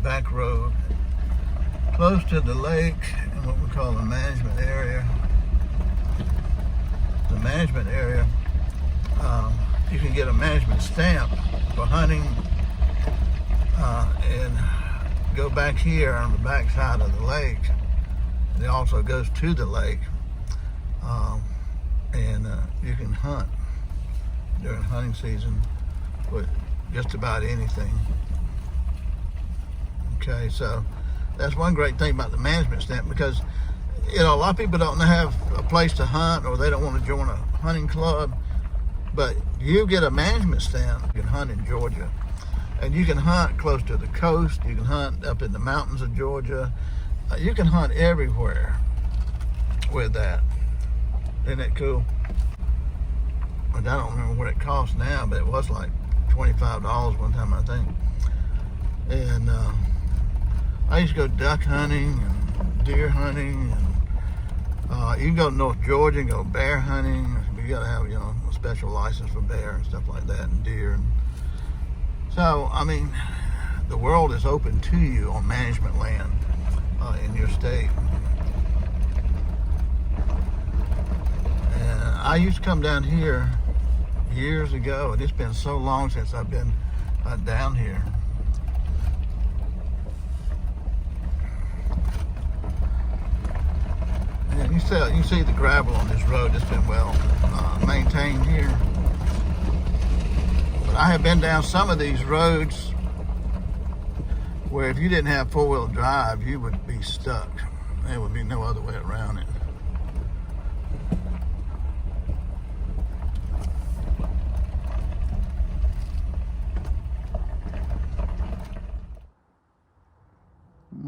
back road close to the lake in what we call the management area. The management area, you can get a management stamp for hunting and go back here on the back side of the lake. It also goes to the lake, and you can hunt during hunting season with just about anything. Okay, so that's one great thing about the management stamp, because a lot of people don't have a place to hunt, or they don't want to join a hunting club, but you get a management stamp, you can hunt in Georgia. And you can hunt close to the coast, you can hunt up in the mountains of Georgia, you can hunt everywhere with that. Isn't that cool? But I don't remember what it costs now, but it was like $25 one time, I think. And I used to go duck hunting and deer hunting, and you can go to North Georgia and go bear hunting. You gotta have, a special license for bear and stuff like that, and deer. So, I mean, the world is open to you on management land in your state. And I used to come down here years ago, and it's been so long since I've been down here. And you can see the gravel on this road. It's been well maintained here. But I have been down some of these roads where if you didn't have four-wheel drive, you would be stuck. There would be no other way around it.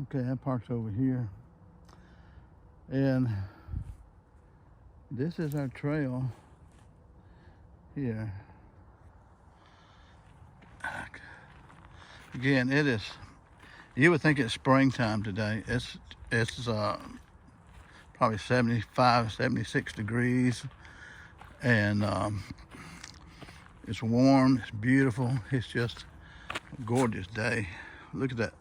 Okay, that park's over here. And this is our trail here. Again, it is, you would think it's springtime today. It's probably 75, 76 degrees. And it's warm, it's beautiful. It's just a gorgeous day. Look at that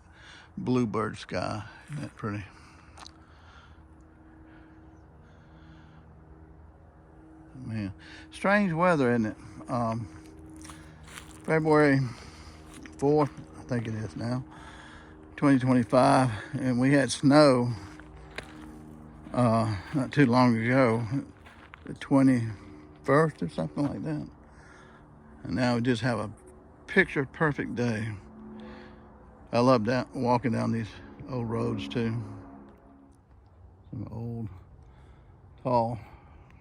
bluebird sky. Isn't that pretty? Man, strange weather, isn't it? February 4th, I think it is now, 2025, and we had snow not too long ago, the 21st or something like that. And now we just have a picture perfect day. I love walking down these old roads too. Some old, tall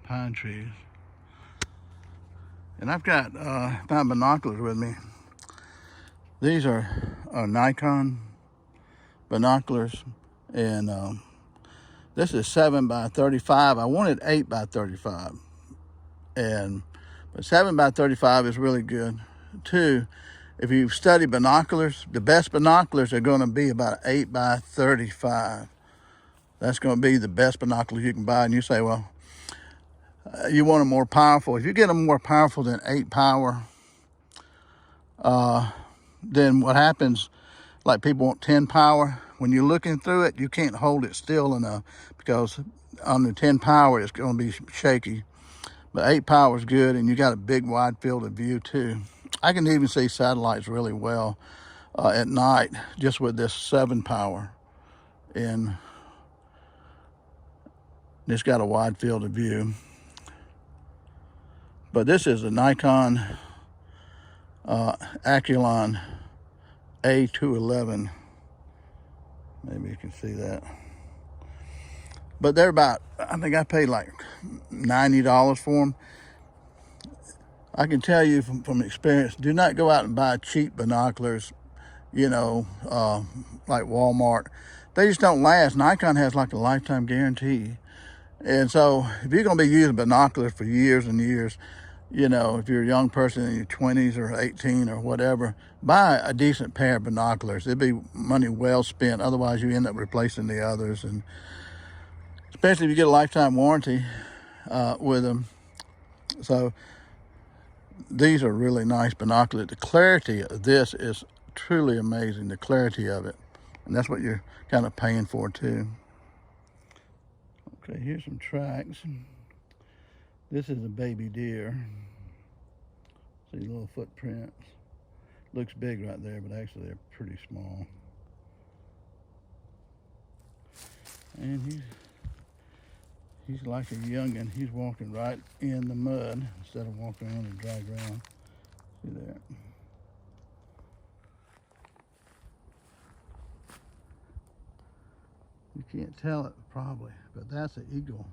pine trees. And I've got my binoculars with me. These are Nikon binoculars, and this is 7x35. I wanted 8x35, but 7x35 is really good. Two, if you study binoculars, the best binoculars are going to be about 8x35. That's going to be the best binoculars you can buy. And you say, well, you want them more powerful. If you get them more powerful than 8 power, then what happens, like people want 10 power, when you're looking through it, you can't hold it still enough, because on the 10 power, it's going to be shaky. But 8 power is good, and you got a big wide field of view too. I can even see satellites really well at night just with this 7 power. And it's got a wide field of view. But this is a Nikon Aculon A211. Maybe you can see that. But they're about, I think I paid like $90 for them. I can tell you from experience, do not go out and buy cheap binoculars, like Walmart. They just don't last. Nikon has like a lifetime guarantee. And so if you're going to be using binoculars for years and years, if you're a young person in your 20s or 18 or whatever, buy a decent pair of binoculars. It'd be money well spent. Otherwise, you end up replacing the others. And especially if you get a lifetime warranty with them. So these are really nice binoculars. The clarity of this is truly amazing, the clarity of it. And that's what you're kind of paying for too. Okay, here's some tracks. This is a baby deer. See little footprints. Looks big right there, but actually they're pretty small. And he's like a youngin'. He's walking right in the mud instead of walking on the dry ground. See there? You can't tell it probably, but that's an eagle.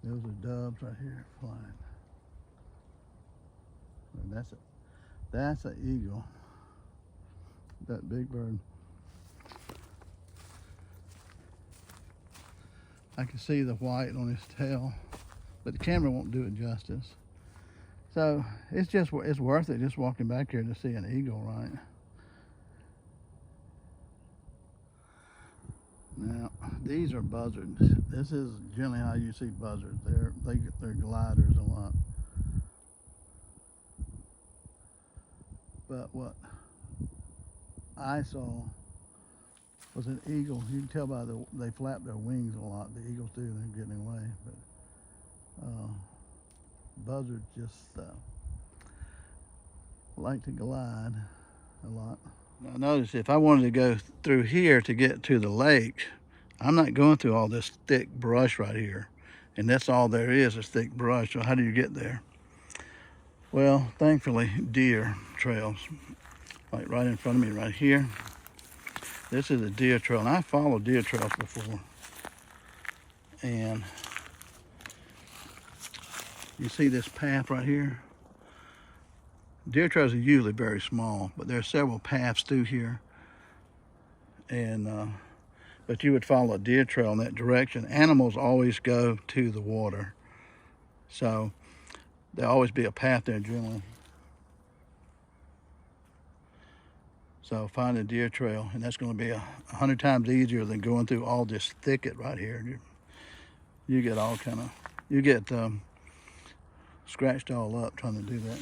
Those are doves right here flying. And that's an eagle. That big bird. I can see the white on his tail, but the camera won't do it justice. So it's worth it just walking back here to see an eagle, right? Now, these are buzzards. This is generally how you see buzzards. They're gliders a lot. But what I saw was an eagle. You can tell by they flap their wings a lot. The eagles do, they're getting away. But buzzards just like to glide a lot. Now notice if I wanted to go through here to get to the lake, I'm not going through all this thick brush right here. And that's all there is thick brush. So how do you get there? Well, thankfully, deer trails. Like right in front of me right here. This is a deer trail, and I followed deer trails before. And you see this path right here? Deer trails are usually very small, but there are several paths through here. And but you would follow a deer trail in that direction. Animals always go to the water. So there'll always be a path there generally. So find a deer trail, and that's going to be 100 times easier than going through all this thicket right here. You get all kind of, you get scratched all up trying to do that.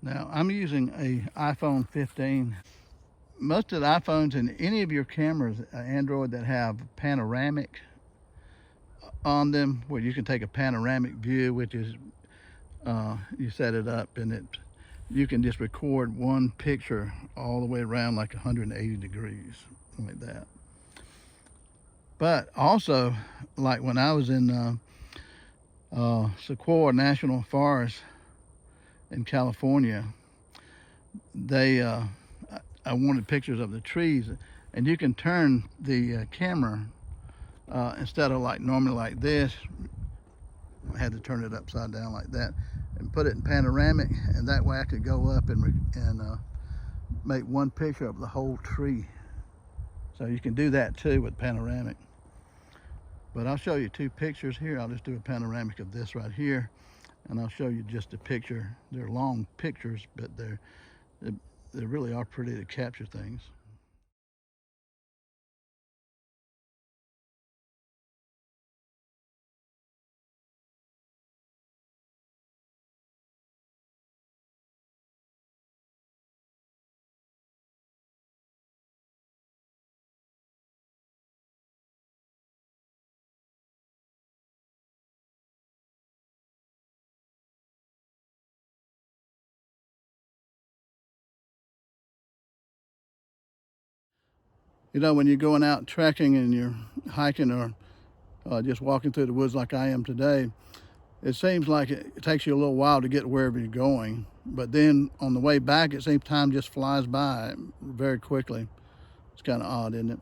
Now I'm using a iPhone 15. Most of the iPhones and any of your cameras, Android, that have panoramic on them, where you can take a panoramic view, which is you set it up and you can just record one picture all the way around like 180 degrees, like that. But also, like when I was in Sequoia National Forest in California, I wanted pictures of the trees, and you can turn the camera instead of like normally like this. I had to turn it upside down like that and put it in panoramic, and that way I could go up and make one picture of the whole tree. So you can do that too with panoramic. But I'll show you two pictures here. I'll just do a panoramic of this right here, and I'll show you just a picture. They're long pictures, but they really are pretty to capture things. You know, when you're going out trekking and you're hiking or just walking through the woods like I am today, it seems like it takes you a little while to get wherever you're going. But then on the way back, it seems time just flies by very quickly. It's kind of odd, isn't it?